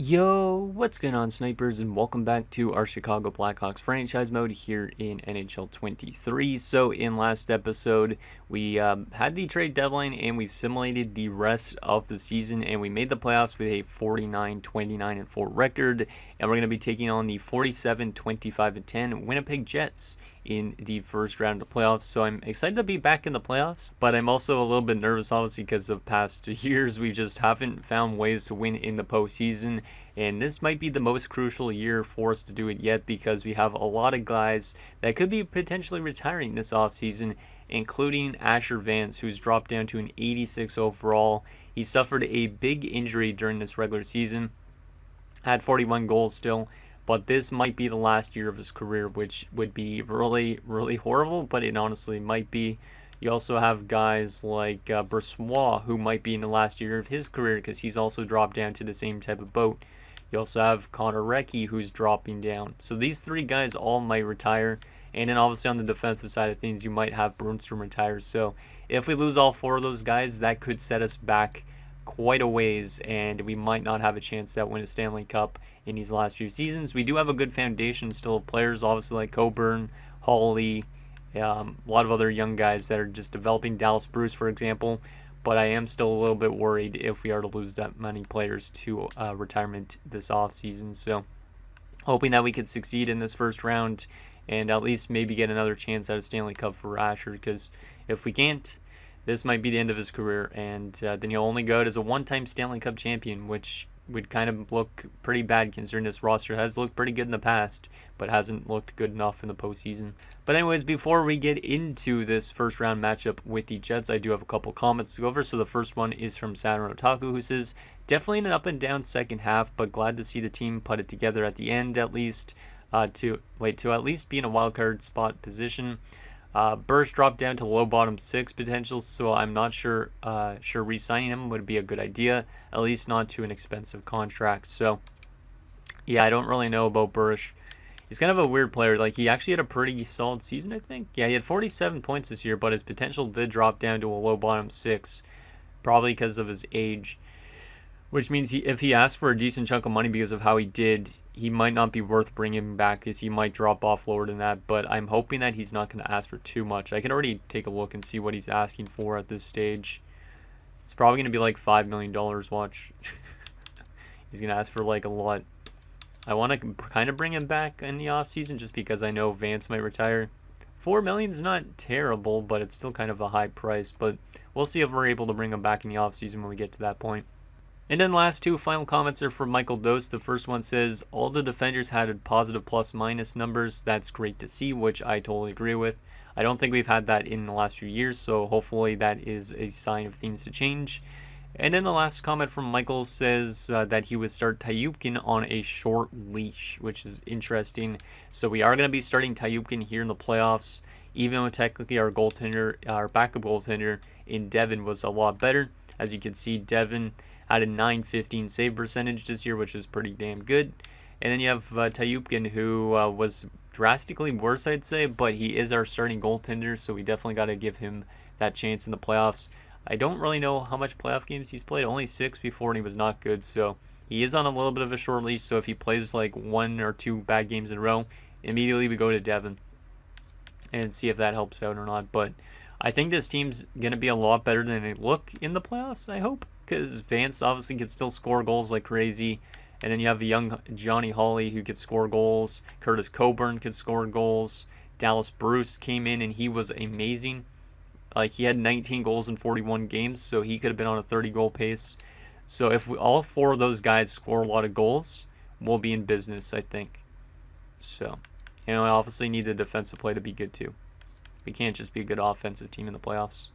Yo, what's going on, snipers, and welcome back to our Chicago Blackhawks franchise mode here in NHL 23. So in last episode, we had the trade deadline and we simulated the rest of the season, and we made the playoffs with a 49-29-4 record, and we're going to be taking on the 47-25-10 Winnipeg Jets in the first round of the playoffs. So I'm excited to be back in the playoffs, but I'm also a little bit nervous, obviously, because of past years we just haven't found ways to win in the postseason. And this might be the most crucial year for us to do it yet, because we have a lot of guys that could be potentially retiring this offseason, including Asher Vance, who's dropped down to an 86 overall. He suffered a big injury during this regular season, had 41 goals still, but this might be the last year of his career, which would be really, really horrible, but it honestly might be. You also have guys like Bressois, who might be in the last year of his career because he's also dropped down to the same type of boat. You also have Connor Recchi, who's dropping down. So these three guys all might retire. And then obviously on the defensive side of things, you might have Brunstrom retire. So if we lose all four of those guys, that could set us back quite a ways, and we might not have a chance to win a Stanley Cup in these last few seasons. We do have a good foundation still of players, obviously, like Coburn, Hawley, a lot of other young guys that are just developing. Dallas Bruce, for example. But I am still a little bit worried if we are to lose that many players to retirement this offseason. So hoping that we could succeed in this first round and at least maybe get another chance at a Stanley Cup for Asher, because if we can't, this might be the end of his career, and then he'll only go out as a one-time Stanley Cup champion, which would kind of look pretty bad considering this roster has looked pretty good in the past, but hasn't looked good enough in the postseason. But anyways, before we get into this first round matchup with the Jets, I do have a couple comments to go over. So the first one is from Saturn Otaku, who says, definitely an up and down second half, but glad to see the team put it together at the end at least, to at least be in a wild card spot position. Burst dropped down to low bottom 6 potential, so I'm not sure re-signing him would be a good idea, at least not to an expensive contract. So yeah, I don't really know about Burst. He's kind of a weird player. Like, he actually had a pretty solid season, I think. Yeah, he had 47 points this year, but his potential did drop down to a low bottom 6, probably because of his age. Which means if he asks for a decent chunk of money because of how he did, he might not be worth bringing him back, because he might drop off lower than that. But I'm hoping that he's not going to ask for too much. I can already take a look and see what he's asking for at this stage. It's probably going to be like $5 million, watch. He's going to ask for like a lot. I want to kind of bring him back in the offseason just because I know Vance might retire. $4 million is not terrible, but it's still kind of a high price. But we'll see if we're able to bring him back in the offseason when we get to that point. And then last two final comments are from Michael Dose. The first one says, all the defenders had positive plus-minus numbers. That's great to see, which I totally agree with. I don't think we've had that in the last few years, so hopefully that is a sign of things to change. And then the last comment from Michael says that he would start Tyupkin on a short leash, which is interesting. So we are going to be starting Tyupkin here in the playoffs, even though technically our backup goaltender in Devin was a lot better. As you can see, Devin had a .915 save percentage this year, which is pretty damn good. And then you have Tyupkin, who was drastically worse, I'd say, but he is our starting goaltender, so we definitely got to give him that chance in the playoffs. I don't really know how much playoff games he's played, only 6 before, and he was not good, so he is on a little bit of a short leash. So if he plays like 1 or 2 bad games in a row, immediately we go to Devin and see if that helps out or not. But I think this team's going to be a lot better than they look in the playoffs, I hope, because Vance obviously can still score goals like crazy. And then you have the young Johnny Hawley who could score goals. Curtis Coburn could score goals. Dallas Bruce came in and he was amazing. Like, he had 19 goals in 41 games, so he could have been on a 30-goal pace. So if all 4 of those guys score a lot of goals, we'll be in business, I think. So, and we obviously need the defensive play to be good too. We can't just be a good offensive team in the playoffs.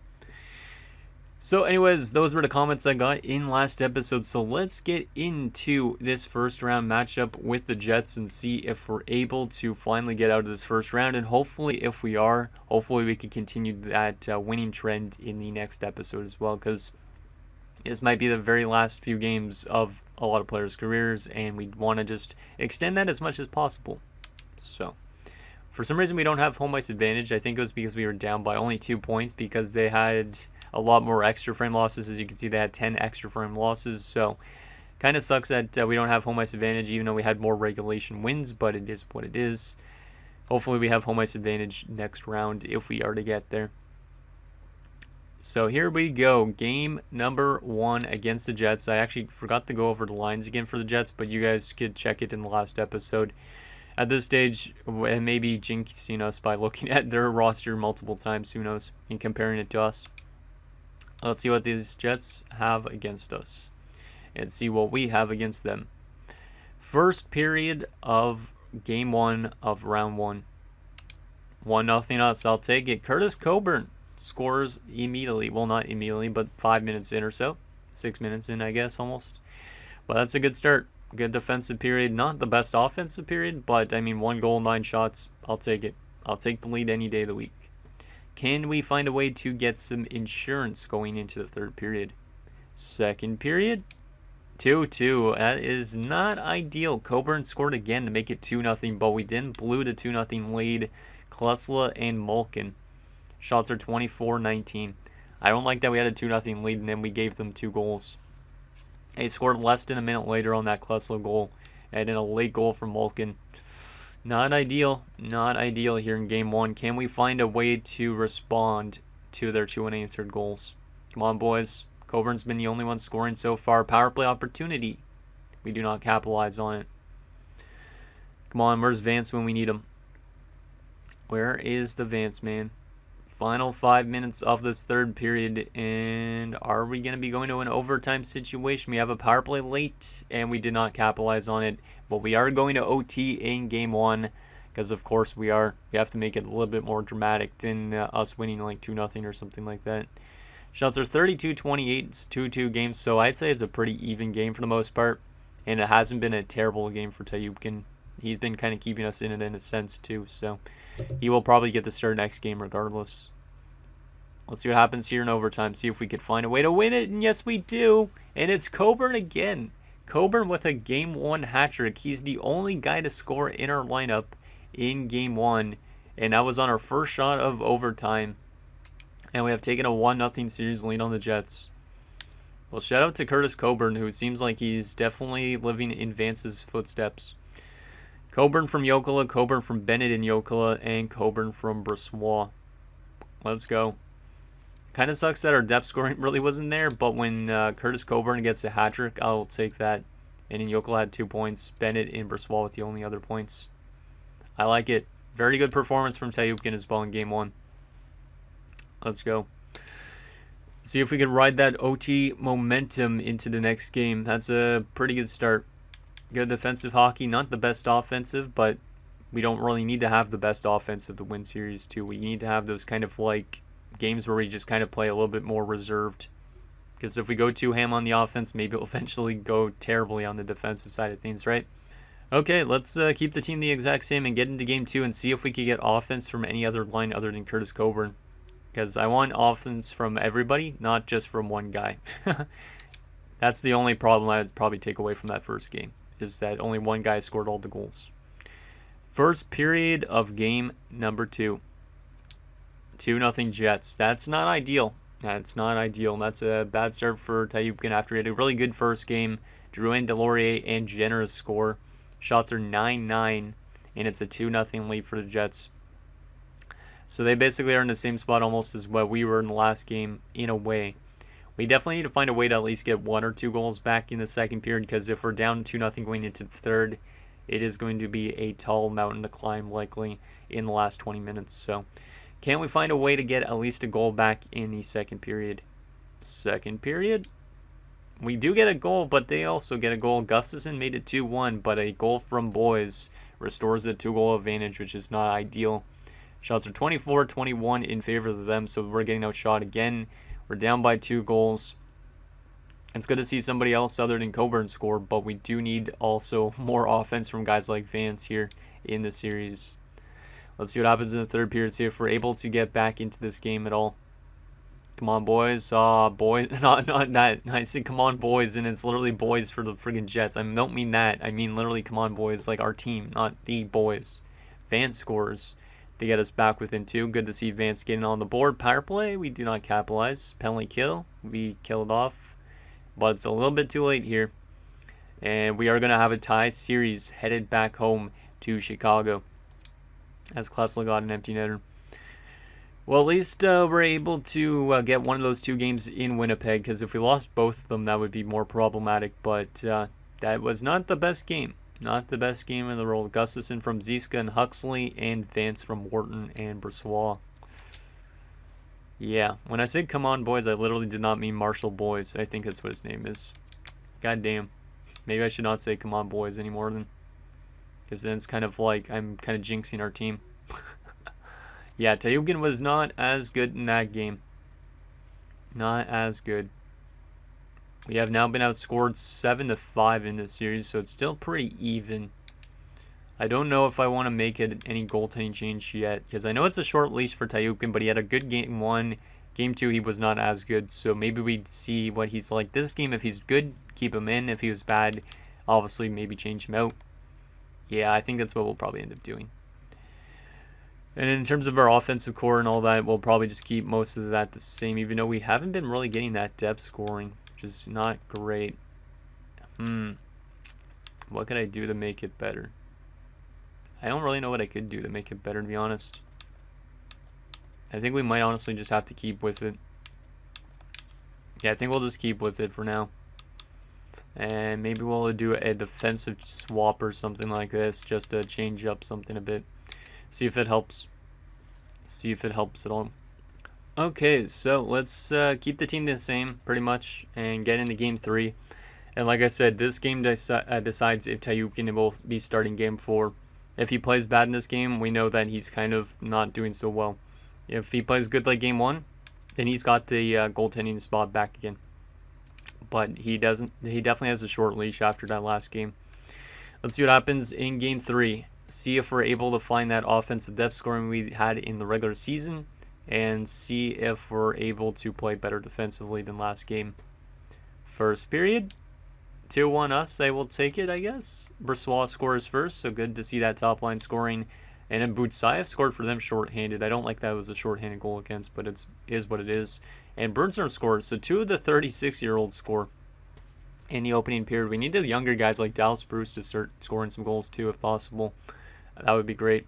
So anyways, those were the comments I got in last episode. So let's get into this first round matchup with the Jets and see if we're able to finally get out of this first round. And hopefully, if we are, hopefully we can continue that winning trend in the next episode as well, because this might be the very last few games of a lot of players' careers, and we want to just extend that as much as possible. So for some reason, we don't have home ice advantage. I think it was because we were down by only 2 points, because they had a lot more extra frame losses. As you can see, they had 10 extra frame losses. So Kind of sucks that we don't have home ice advantage, even though we had more regulation wins, but it is what it is. Hopefully we have home ice advantage next round if we are to get there. So here we go. Game number 1 against the Jets. I actually forgot to go over the lines again for the Jets, but you guys could check it in the last episode. At this stage, it may be jinxing us by looking at their roster multiple times, who knows, and comparing it to us. Let's see what these Jets have against us and see what we have against them. First period of game 1 of round 1. 1-0 us. I'll take it. Curtis Coburn scores immediately. Well, not immediately, but 5 minutes in or so. 6 minutes in, I guess, almost. But that's a good start. Good defensive period. Not the best offensive period, but, I mean, 1 goal, 9 shots. I'll take it. I'll take the lead any day of the week. Can we find a way to get some insurance going into the third period? Second period, 2-2. That is not ideal. Coburn scored again to make it 2-0, but we didn't blew the 2-0 lead. Klesla and Malkin. Shots are 24-19. I don't like that we had a 2-0 lead and then we gave them 2 goals. They scored less than a minute later on that Klesla goal, and then a late goal from Malkin. Not ideal. Not ideal here in game 1. Can we find a way to respond to their 2 unanswered goals? Come on, boys. Coburn's been the only one scoring so far. Power play opportunity. We do not capitalize on it. Come on, where's Vance when we need him? Where is the Vance man? Final 5 minutes of this third period, and are we going to be going to an overtime situation? We have a power play late, and we did not capitalize on it. But we are going to OT in game 1, because of course we are. We have to make it a little bit more dramatic than us winning like 2-0 or something like that. Shots are 32-28. It's a 2-2 game, so I'd say it's a pretty even game for the most part. And it hasn't been a terrible game for Tayupkin. He's been kind of keeping us in it in a sense too, so he will probably get the start next game regardless. Let's see what happens here in overtime. See if we could find a way to win it, and yes we do. And it's Coburn again. Coburn with a game 1 hat trick. He's the only guy to score in our lineup in game 1, and that was on our first shot of overtime. And we have taken a 1-0 series lead on the Jets. Well, shout out to Curtis Coburn, who seems like he's definitely living in Vance's footsteps. Coburn from Jokela, Coburn from Bennett and Jokela, and Coburn from Brossoit. Let's go. Kind of sucks that our depth scoring really wasn't there, but when Curtis Coburn gets a hat trick, I'll take that. And then Jokela had 2 points. Bennett and Brossoit with the only other points. I like it. Very good performance from Tayupkin as well in game 1. Let's go. See if we can ride that OT momentum into the next game. That's a pretty good start. Good defensive hockey. Not the best offensive, but we don't really need to have the best offensive to win series 2. We need to have those kind of like games where we just kind of play a little bit more reserved. Because if we go too ham on the offense, maybe it'll eventually go terribly on the defensive side of things, right? Okay, let's keep the team the exact same and get into game 2 and see if we can get offense from any other line other than Curtis Coburn. Because I want offense from everybody, not just from one guy. That's the only problem I would probably take away from that first game, is that only one guy scored all the goals. First period of game number 2. 2-0 Jets. That's not ideal. That's not ideal. That's a bad start for Tayupkin after he had a really good first game. Drouin, Delorier, and Jenner score. Shots are 9-9, and it's a 2-0 lead for the Jets. So they basically are in the same spot almost as what we were in the last game in a way. We definitely need to find a way to at least get 1 or 2 goals back in the second period, because if we're down 2-0 going into the third, it is going to be a tall mountain to climb likely in the last 20 minutes. So can we find a way to get at least a goal back in the second period? Second period? We do get a goal, but they also get a goal. Gustafson made it 2-1, but a goal from Boys restores the 2-goal advantage, which is not ideal. Shots are 24-21 in favor of them, so we're getting outshot again. We're down by 2 goals. It's good to see somebody else other than Coburn score, but we do need also more offense from guys like Vance here in the series. Let's see what happens in the third period, see if we're able to get back into this game at all. Come on, boys. Boys. Not that. I say come on, boys, and it's literally boys for the friggin' Jets. I don't mean that. I mean literally come on, boys, like our team, not the boys. Vance scores to get us back within 2. Good to see Vance getting on the board. Power play, we do not capitalize. Penalty kill, we kill it off. But it's a little bit too late here. And we are going to have a tie series headed back home to Chicago, as Klesla got an empty netter. Well, at least we're able to get one of those 2 games in Winnipeg, because if we lost both of them, that would be more problematic. But that was not the best game. Not the best game in the world. Gustafson from Ziska and Huxley, and Vance from Wharton and Brossoit. Yeah, when I said come on boys, I literally did not mean Marshall Boys. I think that's what his name is. God damn. Maybe I should not say come on boys anymore then. Because then it's kind of like I'm kind of jinxing our team. Yeah, Tayukin was not as good in that game. Not as good. We have now been outscored 7-5 in this series, so it's still pretty even. I don't know if I want to make it any goaltending change yet, because I know it's a short leash for Tayukin, but he had a good game 1. Game 2, he was not as good, so maybe we'd see what he's like this game. If he's good, keep him in. If he was bad, obviously maybe change him out. Yeah, I think that's what we'll probably end up doing. And in terms of our offensive core and all that, we'll probably just keep most of that the same, even though we haven't been really getting that depth scoring, which is not great. What could I do to make it better? I don't really know what I could do to make it better, to be honest. I think we might honestly just have to keep with it. Yeah, I think we'll just keep with it for now. And maybe we'll do a defensive swap or something like this, just to change up something a bit. See if it helps. See if it helps at all. Okay, so let's keep the team the same, pretty much, and get into Game 3. And like I said, this game decides if Tayukin will be starting Game 4. If he plays bad in this game, we know that he's kind of not doing so well. If he plays good like Game 1, then he's got the goaltending spot back again. But he doesn't. He definitely has a short leash after that last game. Let's see what happens in Game 3. See if we're able to find that offensive depth scoring we had in the regular season, and see if we're able to play better defensively than last game. First period, 2-1 us. I will take it, I guess. Brossoit scores first, so good to see that top line scoring. And then Butsayev scored for them shorthanded. I don't like that it was a shorthanded goal against, but it is what it is. And Bernstrom scores, so 2 of the 36-year-olds score in the opening period. We need the younger guys like Dallas Bruce to start scoring some goals too, if possible. That would be great.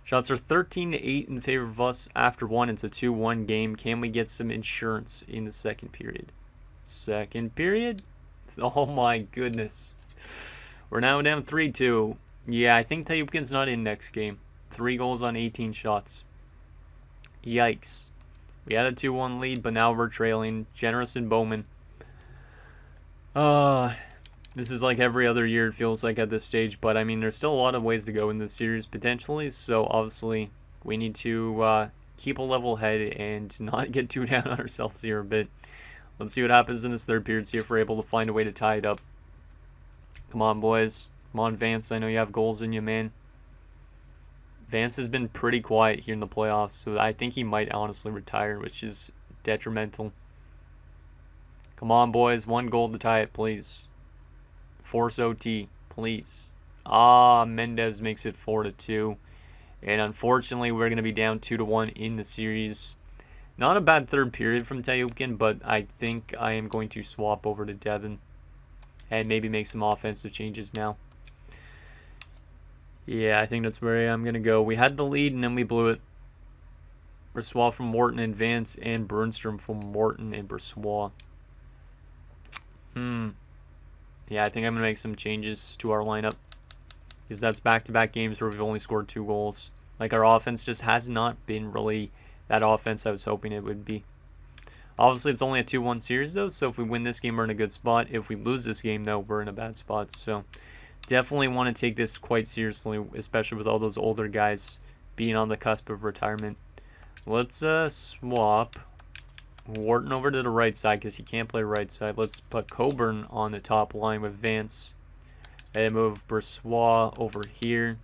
Shots are 13-8 in favor of us after 1. It's a 2-1 game. Can we get some insurance in the second period? Second period? Oh my goodness. We're now down 3-2. Yeah, I think Tayupkin's not in next game. 3 goals on 18 shots. Yikes. We had a 2-1 lead, but now we're trailing. Generous and Bowman. This is like every other year, it feels like, at this stage. But, I mean, there's still a lot of ways to go in this series, potentially. So, obviously, we need to keep a level head and not get too down on ourselves here a bit. Let's see what happens in this third period. See if we're able to find a way to tie it up. Come on, boys. Come on, Vance. I know you have goals in you, man. Vance has been pretty quiet here in the playoffs, so I think he might honestly retire, which is detrimental. Come on, boys. 1 goal to tie it, please. Force OT, please. Mendez makes it 4-2. And unfortunately, we're going to be down 2-1 in the series. Not a bad third period from Tayukin, but I think I am going to swap over to Devin and maybe make some offensive changes now. Yeah, I think that's where I'm going to go. We had the lead, and then we blew it. Brossoit from Wharton and Vance, and Bernstrom from Wharton and Brossoit. Yeah, I think I'm going to make some changes to our lineup, because that's back-to-back games where we've only scored 2 goals. Like, our offense just has not been really that offense I was hoping it would be. Obviously, it's only a 2-1 series, though, so if we win this game, we're in a good spot. If we lose this game, though, we're in a bad spot. So, definitely want to take this quite seriously, especially with all those older guys being on the cusp of retirement. Let's swap Wharton over to the right side because he can't play right side. Let's put Coburn on the top line with Vance. And move Brossoit over here.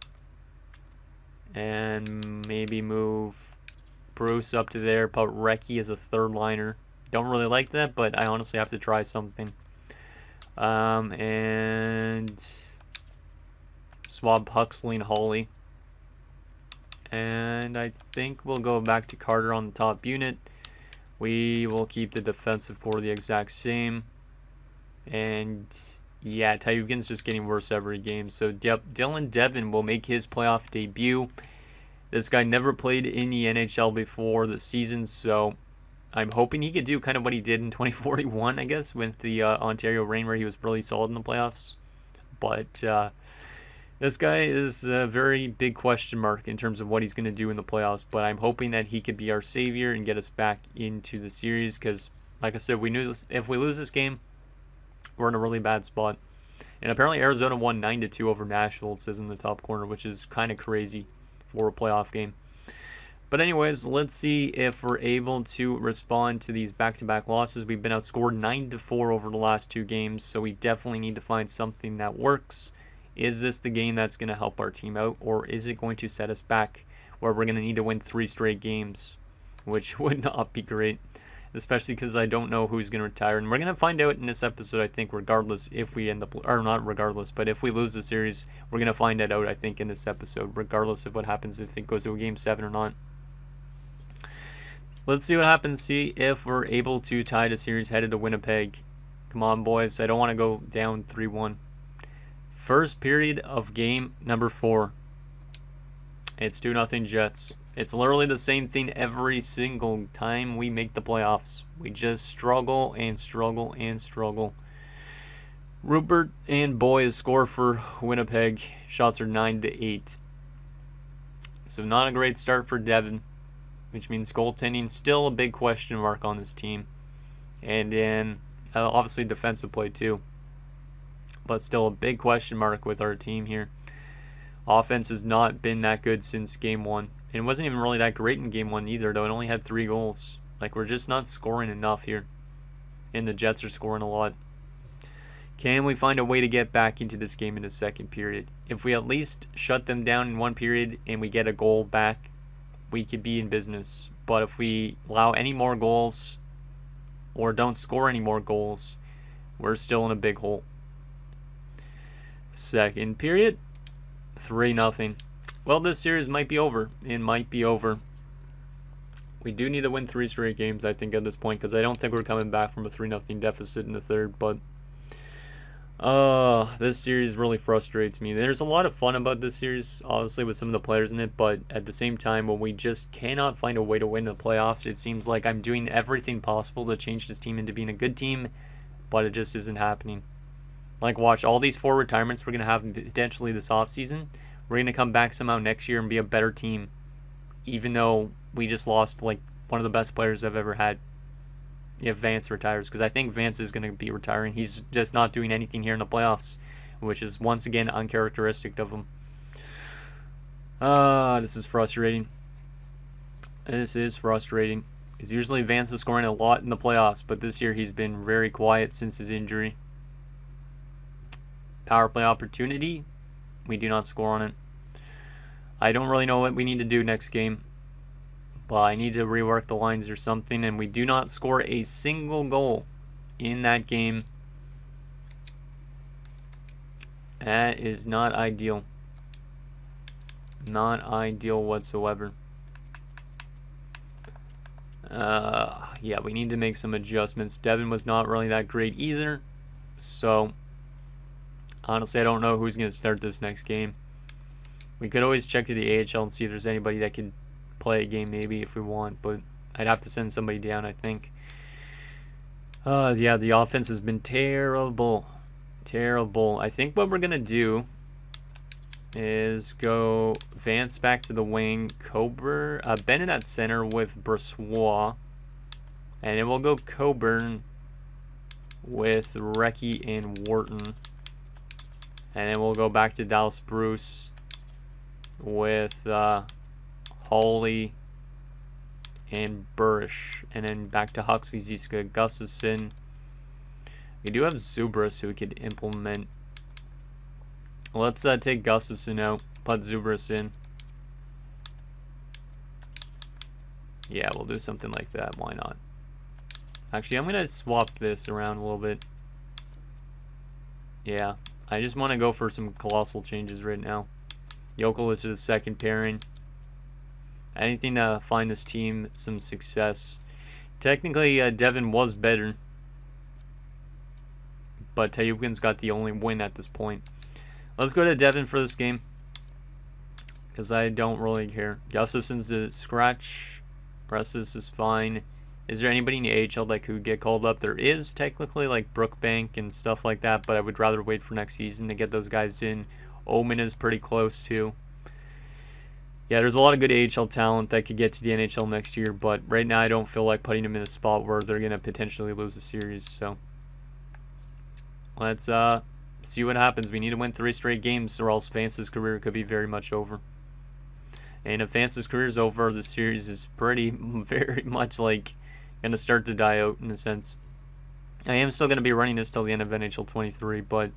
And maybe move Bruce up to there. Put Recchi as a third liner. Don't really like that, but I honestly have to try something. And swap Huxley and Hawley. And I think we'll go back to Carter on the top unit. We will keep the defensive core the exact same. And Yeah, Tyukin's just getting worse every game. So, yep, Dylan Devon will make his playoff debut. This guy never played in the NHL before the season, so I'm hoping he could do kind of what he did in 2041, I guess, with the Ontario Reign, where he was really solid in the playoffs. But this guy is a very big question mark in terms of what he's going to do in the playoffs. But I'm hoping that he could be our savior and get us back into the series because, like I said, we knew if we lose this game, we're in a really bad spot. And apparently Arizona won 9-2 over Nashville, it says in the top corner, which is kind of crazy for a playoff game. But anyways, let's see if we're able to respond to these back-to-back losses. We've been outscored 9-4 over the last 2 games, so we definitely need to find something that works. Is this the game that's going to help our team out, or is it going to set us back where we're going to need to win 3 straight games, which would not be great, especially because I don't know who's going to retire. And we're going to find out in this episode, I think, regardless if we end up, or not regardless, but if we lose the series, we're going to find that out, I think, in this episode, regardless of what happens, if it goes to a Game 7 or not. Let's see what happens, see if we're able to tie the series headed to Winnipeg. Come on, boys. I don't want to go down 3-1. First period of game number 4. It's 2-0 Jets. It's literally the same thing every single time we make the playoffs. We just struggle and struggle and struggle. Rupert and Boyes score for Winnipeg. Shots are 9-8. So not a great start for Devon, which means goaltending still a big question mark on this team. And then obviously defensive play too. But still a big question mark with our team here. Offense has not been that good since game 1. And it wasn't even really that great in game 1 either, though. It only had 3 goals. Like, we're just not scoring enough here. And the Jets are scoring a lot. Can we find a way to get back into this game in the second period? If we at least shut them down in 1 period and we get a goal back, we could be in business. But if we allow any more goals or don't score any more goals, we're still in a big hole. Second period, 3-0. Well, this series might be over. It might be over. We do need to win 3 straight games, I think, at this point, because I don't think we're coming back from a 3-0 deficit in the third. But this series really frustrates me. There's a lot of fun about this series, obviously, with some of the players in it, but at the same time, when we just cannot find a way to win the playoffs, it seems like I'm doing everything possible to change this team into being a good team, but it just isn't happening. Like, watch, all these 4 retirements we're going to have potentially this offseason, we're going to come back somehow next year and be a better team, even though we just lost, like, one of the best players I've ever had. If Vance retires, because I think Vance is going to be retiring. He's just not doing anything here in the playoffs, which is once again uncharacteristic of him. This is frustrating. This is frustrating. Because usually Vance is scoring a lot in the playoffs, but this year he's been very quiet since his injury. Power play opportunity. We do not score on it. I don't really know what we need to do next game. Well, I need to rework the lines or something, and we do not score a single goal in that game. That is not ideal. Not ideal whatsoever. Yeah, we need to make some adjustments. Devon was not really that great either, so honestly, I don't know who's going to start this next game. We could always check to the AHL and see if there's anybody that could play a game maybe if we want, but I'd have to send somebody down, I think. Yeah, the offense has been terrible. Terrible. I think what we're going to do is go Vance back to the wing, Bennett at center with Brossois, and then we'll go Coburn with Recchi and Wharton, and then we'll go back to Dallas Bruce with Hawley and Burish, and then back to Huxley, Ziska, Gustafson. We do have Zubris who we could implement. Let's take Gustafson out, put Zubris in. Yeah, we'll do something like that. Why not? Actually, I'm going to swap this around a little bit. Yeah, I just want to go for some colossal changes right now. Jokic is second pairing. Anything to find this team some success. Technically, Devon was better. but Tayukin's got the only win at this point. Let's go to Devin for this game, because I don't really care. Gustafson's the scratch. Rest of this is fine. Is there anybody in the AHL that could get called up? There is technically, like Brookbank and stuff like that, but I would rather wait for next season to get those guys in. Omen is pretty close too. Yeah, there's a lot of good AHL talent that could get to the NHL next year, but right now I don't feel like putting them in a spot where they're going to potentially lose the series. So let's see what happens. We need to win 3 straight games or else Vance's career could be very much over. And if Vance's career is over, the series is very much like going to start to die out in a sense. I am still going to be running this till the end of NHL 23, but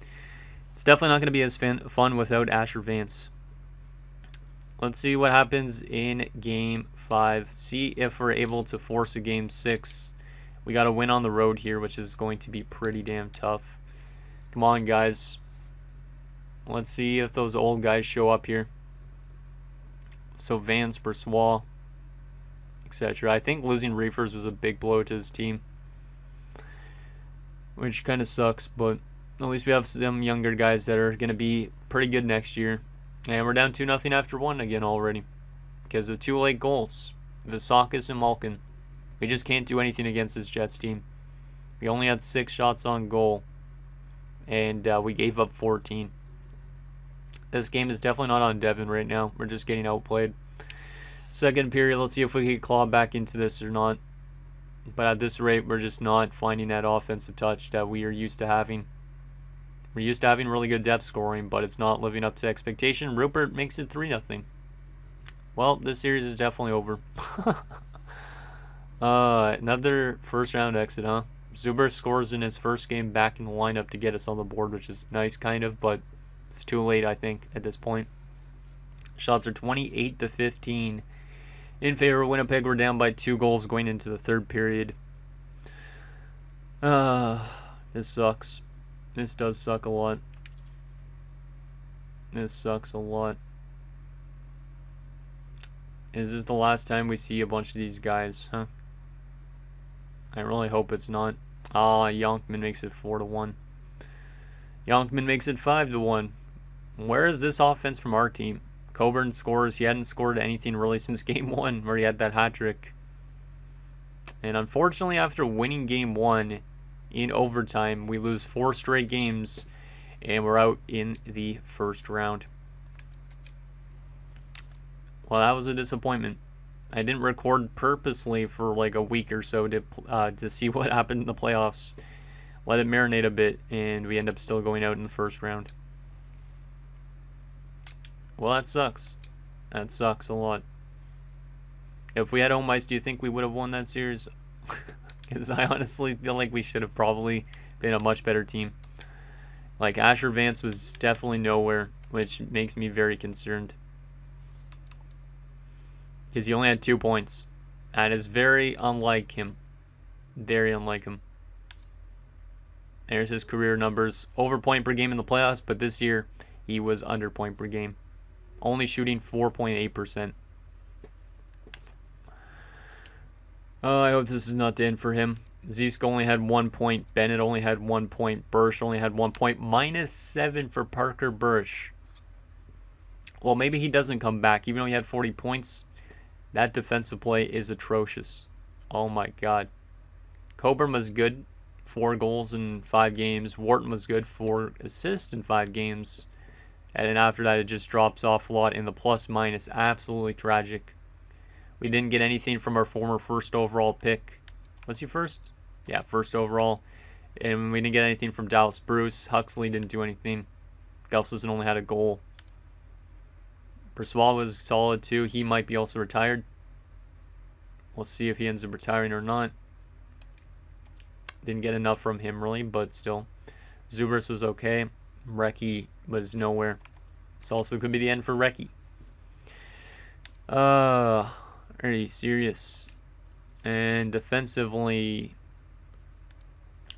it's definitely not going to be as fun without Asher Vance. Let's see what happens in Game 5. See if we're able to force a Game 6. We got to win on the road here, which is going to be pretty damn tough. Come on, guys. Let's see if those old guys show up here. So Vance, Brossoit, etc. I think losing Reefers was a big blow to his team, which kind of sucks, but at least we have some younger guys that are going to be pretty good next year. And we're down 2-0 after 1 again already because of 2 late goals. Visakis and Malkin. We just can't do anything against this Jets team. We only had 6 shots on goal, and we gave up 14. This game is definitely not on Devin right now. We're just getting outplayed. Second period, let's see if we can claw back into this or not. But at this rate, we're just not finding that offensive touch that we are used to having. We're used to having really good depth scoring, but it's not living up to expectation. Rupert makes it 3-0. Well, this series is definitely over. Another first round exit, huh? Zuber scores in his first game back in the lineup to get us on the board, which is nice kind of, but it's too late, I think, at this point. Shots are 28-15 in favor of Winnipeg. We're down by 2 goals going into the third period. This sucks. This does suck a lot. This sucks a lot. Is this the last time we see a bunch of these guys, huh? I really hope it's not. Yonkman makes it 4-1. Yonkman makes it 5-1. Where is this offense from our team? Coburn scores. He hadn't scored anything really since Game 1 where he had that hat trick. And unfortunately, after winning Game 1 in overtime, we lose 4 straight games and we're out in the first round. Well, that was a disappointment. I didn't record purposely for like a week or so to see what happened in the playoffs. Let it marinate a bit, and we end up still going out in the first round. Well, that sucks. That sucks a lot. If we had home ice, do you think we would have won that series? Because I honestly feel like we should have probably been a much better team. Like, Asher Vance was definitely nowhere, which makes me very concerned. Because he only had 2 points. That is very unlike him. Very unlike him. There's his career numbers. Over point per game in the playoffs, but this year he was under point per game. Only shooting 4.8%. I hope this is not the end for him. Zesk only had 1 point. Bennett only had 1 point. Bursch only had 1 point. -7 for Parker Bursch. Well, maybe he doesn't come back. Even though he had 40 points, that defensive play is atrocious. Oh my god. Coburn was good. 4 goals in 5 games. Wharton was good. 4 assists in 5 games. And then after that, it just drops off a lot in the plus-minus. Absolutely tragic. We didn't get anything from our former first overall pick. Was he first? Yeah, first overall. And we didn't get anything from Dallas Bruce. Huxley didn't do anything. Gustafsson only had a goal. Brossoit was solid too. He might be also retired. We'll see if he ends up retiring or not. Didn't get enough from him really, but still. Zubers was okay. Recchi was nowhere. This also could be the end for Recchi. Pretty serious. And defensively,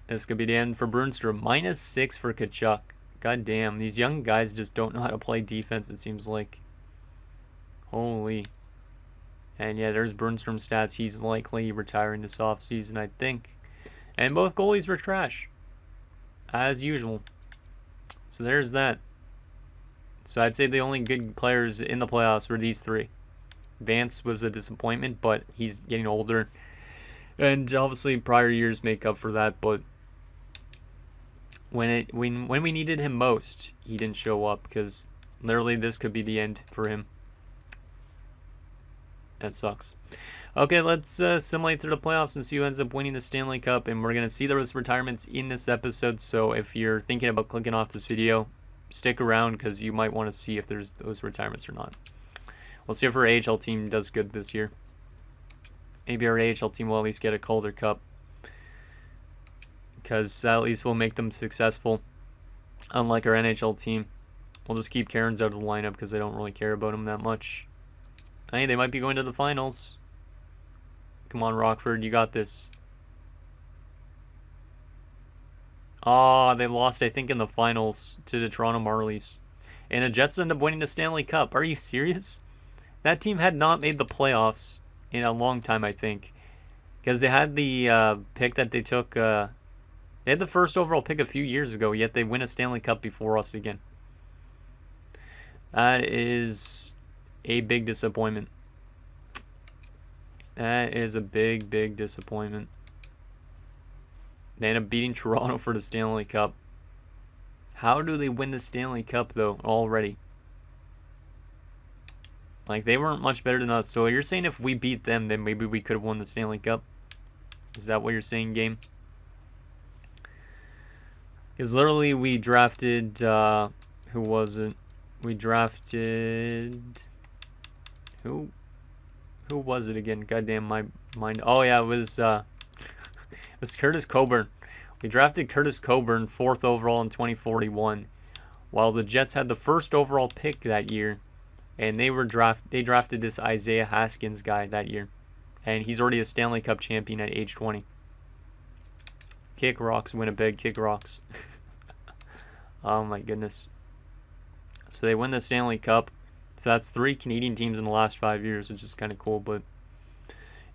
this could be the end for Brunstrom. -6 for Kachuk. God damn, these young guys just don't know how to play defense, it seems like. Holy. And yeah, there's Brunstrom's stats. He's likely retiring this offseason, I think. And both goalies were trash. as usual. So there's that. So I'd say the only good players in the playoffs were these three. Vance was a disappointment, but he's getting older. And obviously prior years make up for that, but when we needed him most, he didn't show up, because literally this could be the end for him. That sucks. Okay, let's simulate through the playoffs and see who ends up winning the Stanley Cup. And we're going to see those retirements in this episode. So if you're thinking about clicking off this video, stick around, because you might want to see if there's those retirements or not. We'll see if our AHL team does good this year. Maybe our AHL team will at least get a Calder Cup, because at least we'll make them successful. Unlike our NHL team, we'll just keep Cairns out of the lineup because I don't really care about them that much. Hey, they might be going to the finals. Come on, Rockford, you got this. Oh, they lost, I think, in the finals to the Toronto Marlies. And the Jets end up winning the Stanley Cup. Are you serious? That team had not made the playoffs in a long time, I think. Because they had the pick that they took. They had the first overall pick a few years ago, yet they win a Stanley Cup before us again. That is a big disappointment. That is a big, big disappointment. They end up beating Toronto for the Stanley Cup. How do they win the Stanley Cup, though, already? Like, they weren't much better than us. So you're saying if we beat them, then maybe we could have won the Stanley Cup? Is that what you're saying, game? Because literally we drafted, who was it? We drafted, who was it again? Goddamn, my mind. Oh yeah, it was it was Curtis Coburn. We drafted Curtis Coburn 4th overall in 2041, while the Jets had the first overall pick that year, and they drafted this Isaiah Haskins guy that year, and he's already a Stanley Cup champion at age 20. Kick rocks, Winnipeg, kick rocks. Oh my goodness. So they win the Stanley Cup. So that's 3 Canadian teams in the last 5 years, which is kind of cool. But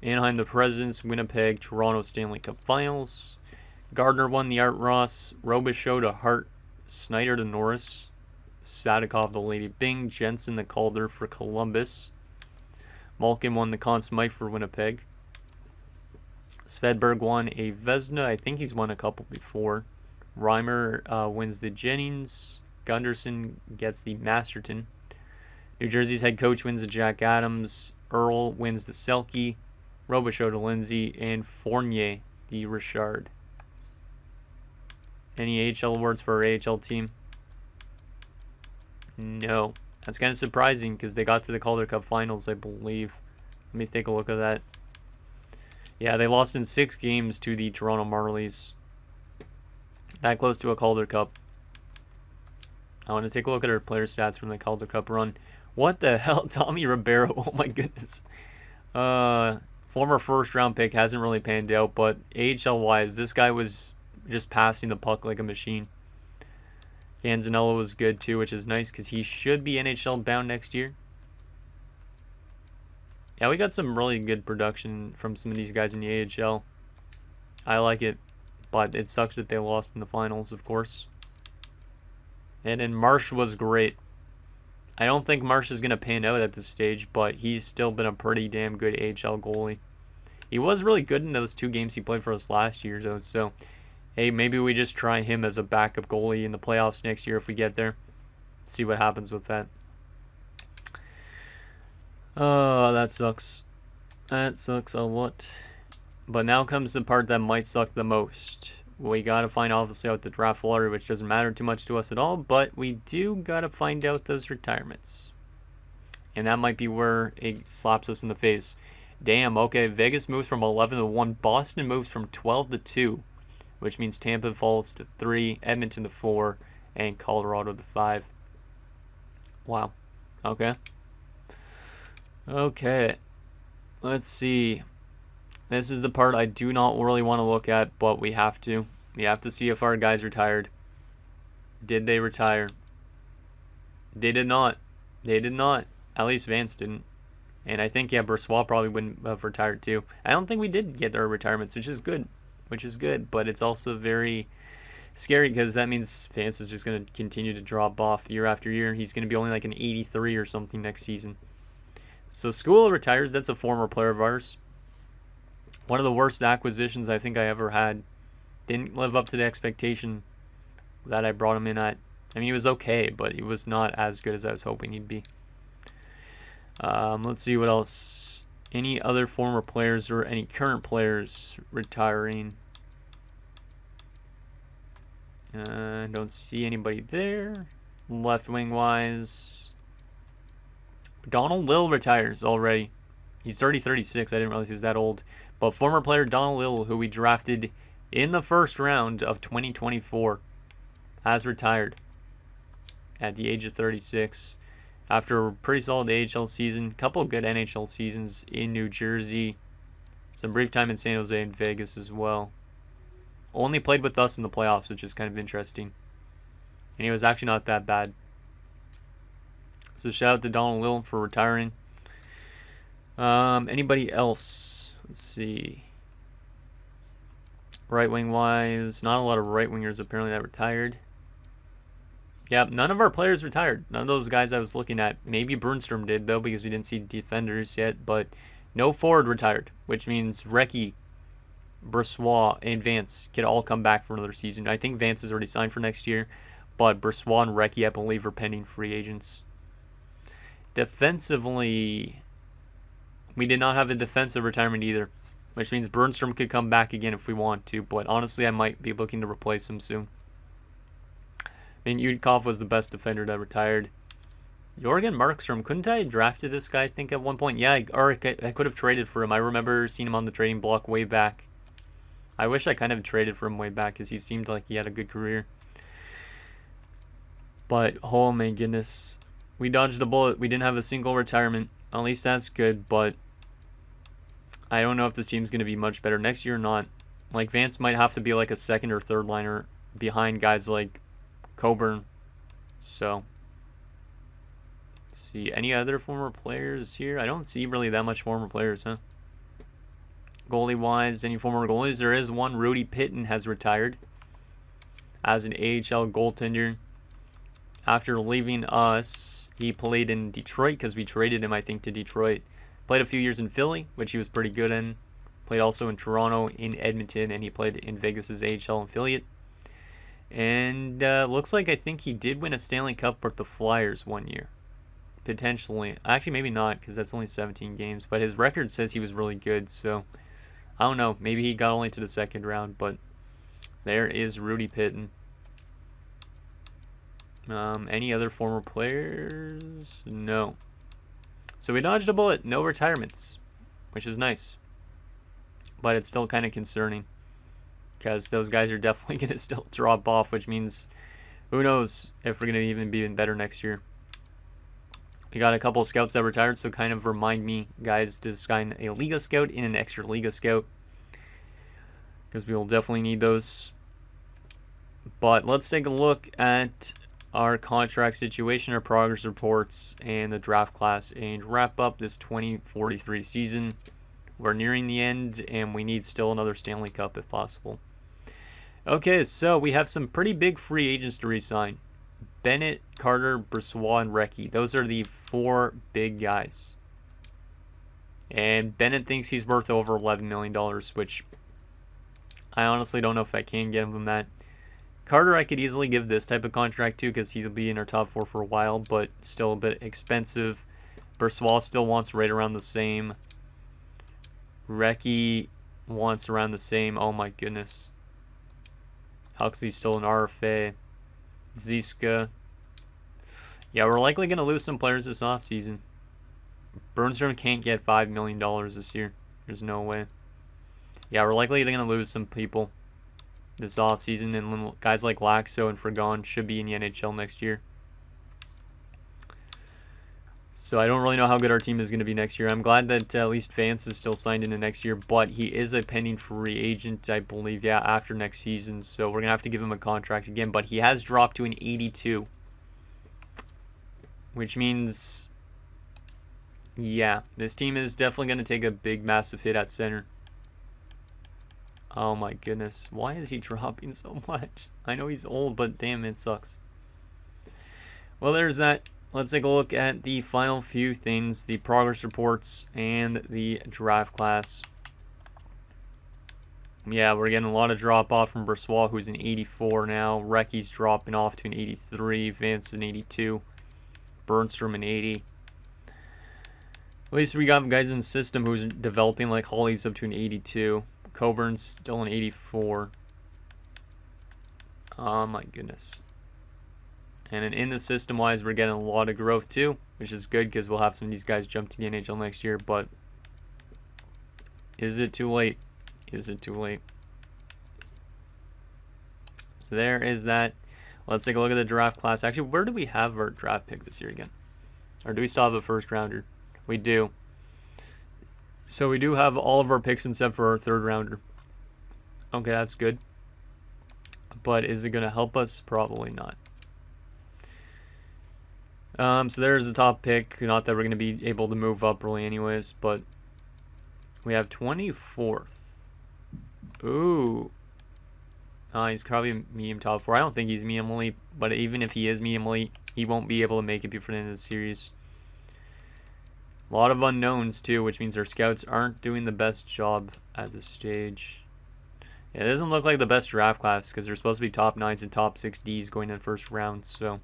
Anaheim, the Presidents, Winnipeg, Toronto, Stanley Cup Finals. Gardner won the Art Ross, Robichaud to Hart, Snyder to Norris, Sadikov the Lady Byng, Jensen the Calder for Columbus. Malkin won the Conn Smythe for Winnipeg. Svedberg won a Vezina. I think he's won a couple before. Reimer wins the Jennings. Gunderson gets the Masterton. New Jersey's head coach wins the Jack Adams. Earl wins the Selke. Robichaud to Lindsay. And Fournier the Richard. Any AHL awards for our AHL team? No. That's kind of surprising because they got to the Calder Cup Finals, I believe. Let me take a look at that. Yeah, they lost in 6 games to the Toronto Marlies. That close to a Calder Cup. I want to take a look at our player stats from the Calder Cup run. What the hell? Tommy Ribeiro. Oh my goodness. Former first round pick, hasn't really panned out, but AHL wise, this guy was just passing the puck like a machine. Canzanella was good too, which is nice because he should be NHL bound next year. Yeah, we got some really good production from some of these guys in the AHL. I like it, but it sucks that they lost in the finals, of course. And then Marsh was great. I don't think Marsh is going to pan out at this stage, but he's still been a pretty damn good AHL goalie. He was really good in those 2 games he played for us last year, though, so hey, maybe we just try him as a backup goalie in the playoffs next year if we get there. See what happens with that. Oh, that sucks. That sucks a lot. But now comes the part that might suck the most. We gotta find obviously out the draft lottery, which doesn't matter too much to us at all, but we do gotta find out those retirements. And that might be where it slaps us in the face. Damn, okay, Vegas moves from 11 to 1. Boston moves from 12 to 2, which means Tampa falls to 3, Edmonton to 4, and Colorado to 5. Wow. Okay. Okay. Let's see. This is the part I do not really want to look at, but we have to. We have to see if our guys retired. Did they retire? They did not. They did not. At least Vance didn't. And I think, yeah, Brossoit probably wouldn't have retired too. I don't think we did get our retirements, which is good. Which is good, but it's also very scary because that means Vance is just going to continue to drop off year after year. He's going to be only like an 83 or something next season. So School retires. That's a former player of ours. One of the worst acquisitions I think I ever had. Didn't live up to the expectation that I brought him in at. I mean, he was okay, but he was not as good as I was hoping he'd be. Let's see what else. Any other former players or any current players retiring? Don't see anybody there. Left wing wise, Donald Lill retires already. He's already 36. I didn't realize he was that old. But former player Donald Lill, who we drafted in the first round of 2024, has retired at the age of 36 after a pretty solid AHL season, couple of good NHL seasons in New Jersey, some brief time in San Jose and Vegas as well. Only played with us in the playoffs, which is kind of interesting. And he was actually not that bad. So shout out to Donald Lill for retiring. Anybody else? Let's see. Right wing wise, not a lot of right wingers apparently that retired. Yeah, none of our players retired. None of those guys I was looking at. Maybe Brunstrom did though, because we didn't see defenders yet. But no forward retired, which means Recchi, Brossoit, and Vance could all come back for another season. I think Vance is already signed for next year, but Brossoit and Recchi, I believe, are pending free agents. Defensively, we did not have a defensive retirement either, which means Bernstrom could come back again if we want to, but honestly, I might be looking to replace him soon. I mean, Udkov was the best defender that retired. Jorgen Markstrom, couldn't I have drafted this guy, I think, at one point? Yeah, I could have traded for him. I remember seeing him on the trading block way back. I wish I kind of traded for him way back because he seemed like he had a good career. But, oh my goodness. We dodged a bullet. We didn't have a single retirement. At least that's good, but I don't know if this team's going to be much better next year or not. Like, Vance might have to be like a second or third liner behind guys like Coburn. So, let's see. Any other former players here? I don't see really that much former players, huh? Goalie-wise, any former goalies? There is one. Rudy Pitton has retired as an AHL goaltender. After leaving us, he played in Detroit because we traded him, I think, to Detroit. Played a few years in Philly, which he was pretty good in. Played also in Toronto, in Edmonton, and he played in Vegas' AHL affiliate. And looks like I think he did win a Stanley Cup with the Flyers one year. Potentially. Actually, maybe not because that's only 17 games. But his record says he was really good, so I don't know. Maybe he got only to the second round, but there is Rudy Pitton. Any other former players? No. So we dodged a bullet. No retirements, which is nice. But it's still kind of concerning because those guys are definitely going to still drop off, which means who knows if we're going to even be even better next year. We got a couple of scouts that retired, so kind of remind me, guys, to sign a Liga Scout and an extra Liga Scout because we will definitely need those. But let's take a look at our contract situation, our progress reports, and the draft class, and wrap up this 2043 season. We're nearing the end, and we need still another Stanley Cup if possible. Okay, so we have some pretty big free agents to re-sign. Bennett, Carter, Brossoit, and Recchi. Those are the four big guys. And Bennett thinks he's worth over $11 million, which I honestly don't know if I can give him that. Carter, I could easily give this type of contract to because he'll be in our top four for a while, but still a bit expensive. Brossoit still wants right around the same. Recchi wants around the same. Oh my goodness. Huxley's still an RFA. Ziska. Yeah, we're likely going to lose some players this offseason. Bernstrom can't get $5 million this year. There's no way. Yeah, we're likely going to lose some people this offseason, and guys like Laxo and Fragon should be in the NHL next year. So I don't really know how good our team is going to be next year. I'm glad that at least Vance is still signed into next year, but he is a pending free agent, I believe, yeah, after next season. So we're going to have to give him a contract again, but he has dropped to an 82, which means, yeah, this team is definitely going to take a big, massive hit at center. Oh my goodness. Why is he dropping so much? I know he's old, but damn, it sucks. Well, there's that. Let's take a look at the final few things, the progress reports and the draft class. Yeah, we're getting a lot of drop off from Brossoit, who's an 84 now. Recky's dropping off to an 83. Vance an 82. Burnstrom an 80. At least we got guys in the system who's developing, like Holly's up to an 82. Coburn's still an 84. Oh my goodness. And in the system wise, we're getting a lot of growth too, which is good because we'll have some of these guys jump to the NHL next year. But is it too late? Is it too late? So there is that. Let's take a look at the draft class. Actually, where do we have our draft pick this year again? Or do we still have a first rounder? We do. So we do have all of our picks except for our third rounder. Okay, that's good. But is it going to help us? Probably not. So there's the top pick. Not that we're going to be able to move up really anyways, but we have 24th. Ooh. He's probably a medium top 4. I don't think he's medium elite, but even if he is medium elite, he won't be able to make it before the end of the series. A lot of unknowns too, which means our scouts aren't doing the best job at this stage. Yeah, it doesn't look like the best draft class because they're supposed to be top 9s and top 6Ds going in the first round, so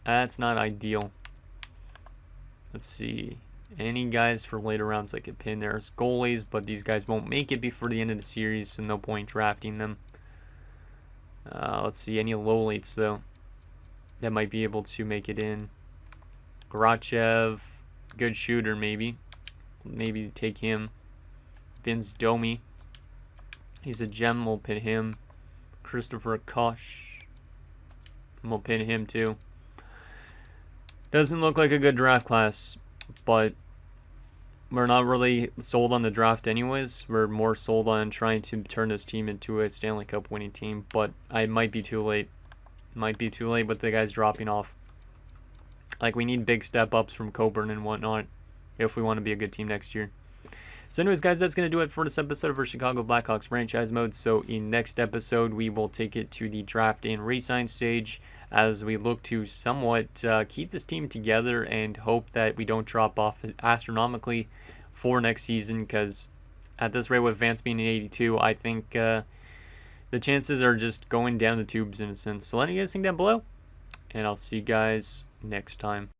that's not ideal. Let's see. Any guys for later rounds I could pin? There's goalies, but these guys won't make it before the end of the series, so no point drafting them. Let's see. Any lowlights, though, that might be able to make it in. Garachev, good shooter, maybe. Maybe take him. Vince Domi. He's a gem. We'll pin him. Christopher Koch. We'll pin him, too. Doesn't look like a good draft class, but we're not really sold on the draft anyways. We're more sold on trying to turn this team into a Stanley Cup winning team, but I might be too late. Might be too late with the guys dropping off. Like, we need big step-ups from Coburn and whatnot if we want to be a good team next year. So anyways, guys, that's going to do it for this episode of our Chicago Blackhawks franchise mode. So in next episode, we will take it to the draft and re-sign stage as we look to somewhat keep this team together and hope that we don't drop off astronomically for next season, because at this rate with Vance being an 82, I think the chances are just going down the tubes in a sense. So let me know what you guys think down below, and I'll see you guys next time.